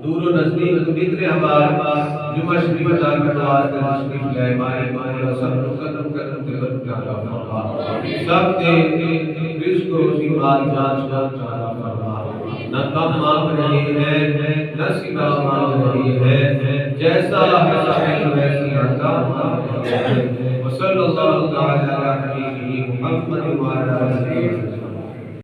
دور و نزدیک جتنے ہمارے جمعہ شریف ادا کرنے واسطے تشریف لائے مائی مولا سب کو کرم کے برکت عطا فرما سب کے رزق روزی مال جان شان عطا فرما نہ کم مانگ رہی ہے نہ سوا مانگ رہی ہے جیسا ہے ویسی عطا فرما وصلی اللہ تعالی علی محمد وعلی آلہ